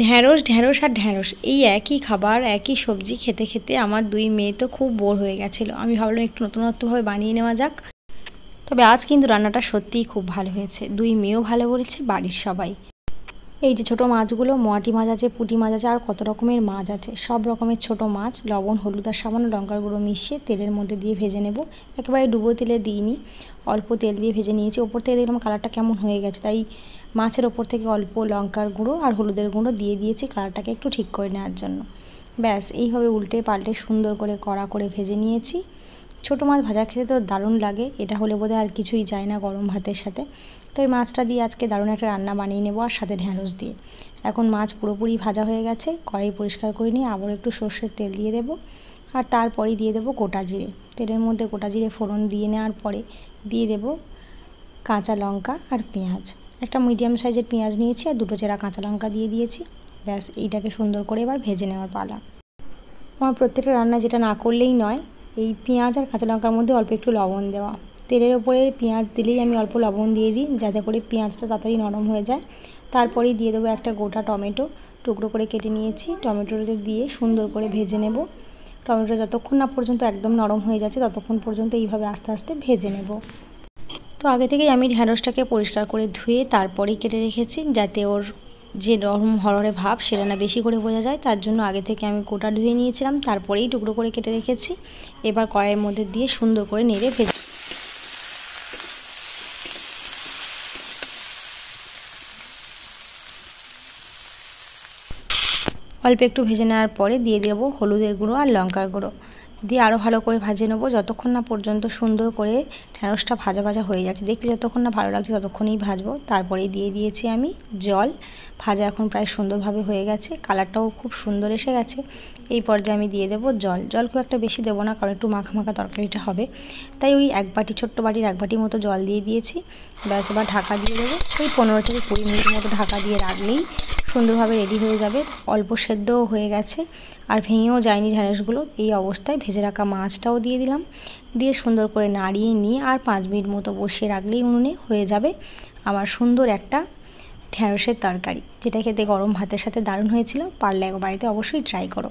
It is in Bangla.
ঢ্যাঁড়স ঢ্যাঁড়স আর ঢ্যাঁড়স, এই একই খাবার একই সবজি খেতে খেতে আমার দুই মেয়ে তো খুব বোর হয়ে গেছিলো। আমি ভাবলাম একটু নতুনত্বভাবে বানিয়ে নেওয়া যাক। তবে আজ কিন্তু রান্নাটা সত্যিই খুব ভালো হয়েছে, দুই মেয়েও ভালো বলেছে, বাড়ির সবাই। এই যে ছোটো মাছগুলো, মোয়াটি মাছ আছে, পুঁটি মাছ আছে, আর কত রকমের মাছ আছে, সব রকমের ছোটো মাছ লবণ হলুদ আর সামান্য লঙ্কার গুঁড়ো মিশিয়ে তেলের মধ্যে দিয়ে ভেজে নেব। একেবারে ডুবো তেলে দিইনি, অল্প তেল দিয়ে ভেজে নিয়েছি। ওপর থেকে দেখলাম কালারটা কেমন হয়ে গেছে, তাই মাছের ওপর থেকে অল্প লঙ্কার গুঁড়ো আর হলুদের গুঁড়ো দিয়ে দিয়েছি কালারটাকে একটু ঠিক করে নেওয়ার জন্য। ব্যাস এইভাবে উল্টে পাল্টে সুন্দর করে কড়া করে ভেজে নিয়েছি। ছোটো মাছ ভাজা খেতে তো দারুণ লাগে, এটা হলে বোধহয় আর কিছুই যায় না গরম ভাতের সাথে। তো এই মাছটা দিয়ে আজকে দারুণ একটা রান্না বানিয়ে নেবো, আর সাথে ঢ্যাঁড়স দিয়ে। এখন মাছ পুরোপুরি ভাজা হয়ে গেছে, কড়াই পরিষ্কার করে নিয়ে আবার একটু সর্ষের তেল দিয়ে দেবো, আর তারপরেই দিয়ে দেবো গোটা জিরে। তেলের মধ্যে গোটা জিরে ফোড়ন দিয়ে নেওয়ার পরে দিয়ে দেবো কাঁচা লঙ্কা আর পেঁয়াজ। একটা মিডিয়াম সাইজের পেঁয়াজ নিয়েছি আর দুটো চেরা কাঁচা লঙ্কা দিয়ে দিয়েছি। ব্যাস এইটাকে সুন্দর করে এবার ভেজে নেওয়ার পালা। আমার প্রত্যেকটা রান্না যেটা না করলেই নয়, এই পেঁয়াজ আর কাঁচা লঙ্কার মধ্যে অল্প একটু লবণ দেওয়া। তেলের ওপরে পেঁয়াজ দিলেই আমি অল্প লবণ দিয়ে দিই, যাতে করে পেঁয়াজটা তাড়াতাড়ি নরম হয়ে যায়। তারপরেই দিয়ে দেবো একটা গোটা টমেটো, টুকরো করে কেটে নিয়েছি। টমেটোটা দিয়ে সুন্দর করে ভেজে নেব। টমেটোটা যতক্ষণ না পর্যন্ত একদম নরম হয়ে যাচ্ছে ততক্ষণ পর্যন্ত এইভাবে আস্তে আস্তে ভেজে নেব। তো আগে থেকেই আমি ঢ্যাঁড়সটাকে পরিষ্কার করে ধুয়ে তারপরেই কেটে রেখেছি, যাতে ওর যে নরম হরহরে ভাব সেটা না বেশি করে বোঝা যায়। তার জন্য আগে থেকে আমি গোটা ধুয়ে নিয়েছিলাম, তারপরেই টুকরো করে কেটে রেখেছি। এবার কড়াইয়ের মধ্যে দিয়ে সুন্দর করে নেড়ে ভেজে অল্প একটু ভেজে নেওয়ার পরে দিয়ে দেবো হলুদের গুঁড়ো আর লঙ্কার গুঁড়ো দিয়ে আরও ভালো করে ভেজে নেবো, যতক্ষণ না পর্যন্ত সুন্দর করে ঢ্যাঁড়সটা ভাজা ভাজা হয়ে যাচ্ছে। দেখতে যতক্ষণ না ভালো লাগছে ততক্ষণই ভাজবো। তারপরেই দিয়ে দিয়েছি আমি জল। ভাজা এখন প্রায় সুন্দরভাবে হয়ে গেছে, কালারটাও খুব সুন্দর এসে গেছে। এই পর্যায়ে আমি দিয়ে দেবো জল। জল খুব একটা বেশি দেবো না, কারণ একটু মাখা মাখা তরকারিটা হবে, তাই ওই এক বাটি, ছোট্ট বাটির এক বাটি মতো জল দিয়ে দিয়েছি। ব্যাস এবার ঢাকা দিয়ে দেবো। ওই 15 থেকে 20 মিনিট মতো ঢাকা দিয়ে রাখলেই সুন্দরভাবে রেডি হয়ে যাবে। অল্প সেদ্ধও হয়ে গেছে আর ভেঙেও যায়নি ঢ্যাঁড়সগুলো। এই অবস্থায় ভেজে রাখা মাছটাও দিয়ে দিলাম, দিয়ে সুন্দর করে নাড়িয়ে নিয়ে আর 5 মিনিট মতো বসিয়ে রাখলেই উনুনে হয়ে যাবে আমার সুন্দর একটা ঢ্যাঁড়সের তরকারি, যেটা খেতে গরম ভাতের সাথে দারুণ হয়েছিল। পারলে একবার বাড়িতে অবশ্যই ট্রাই করো।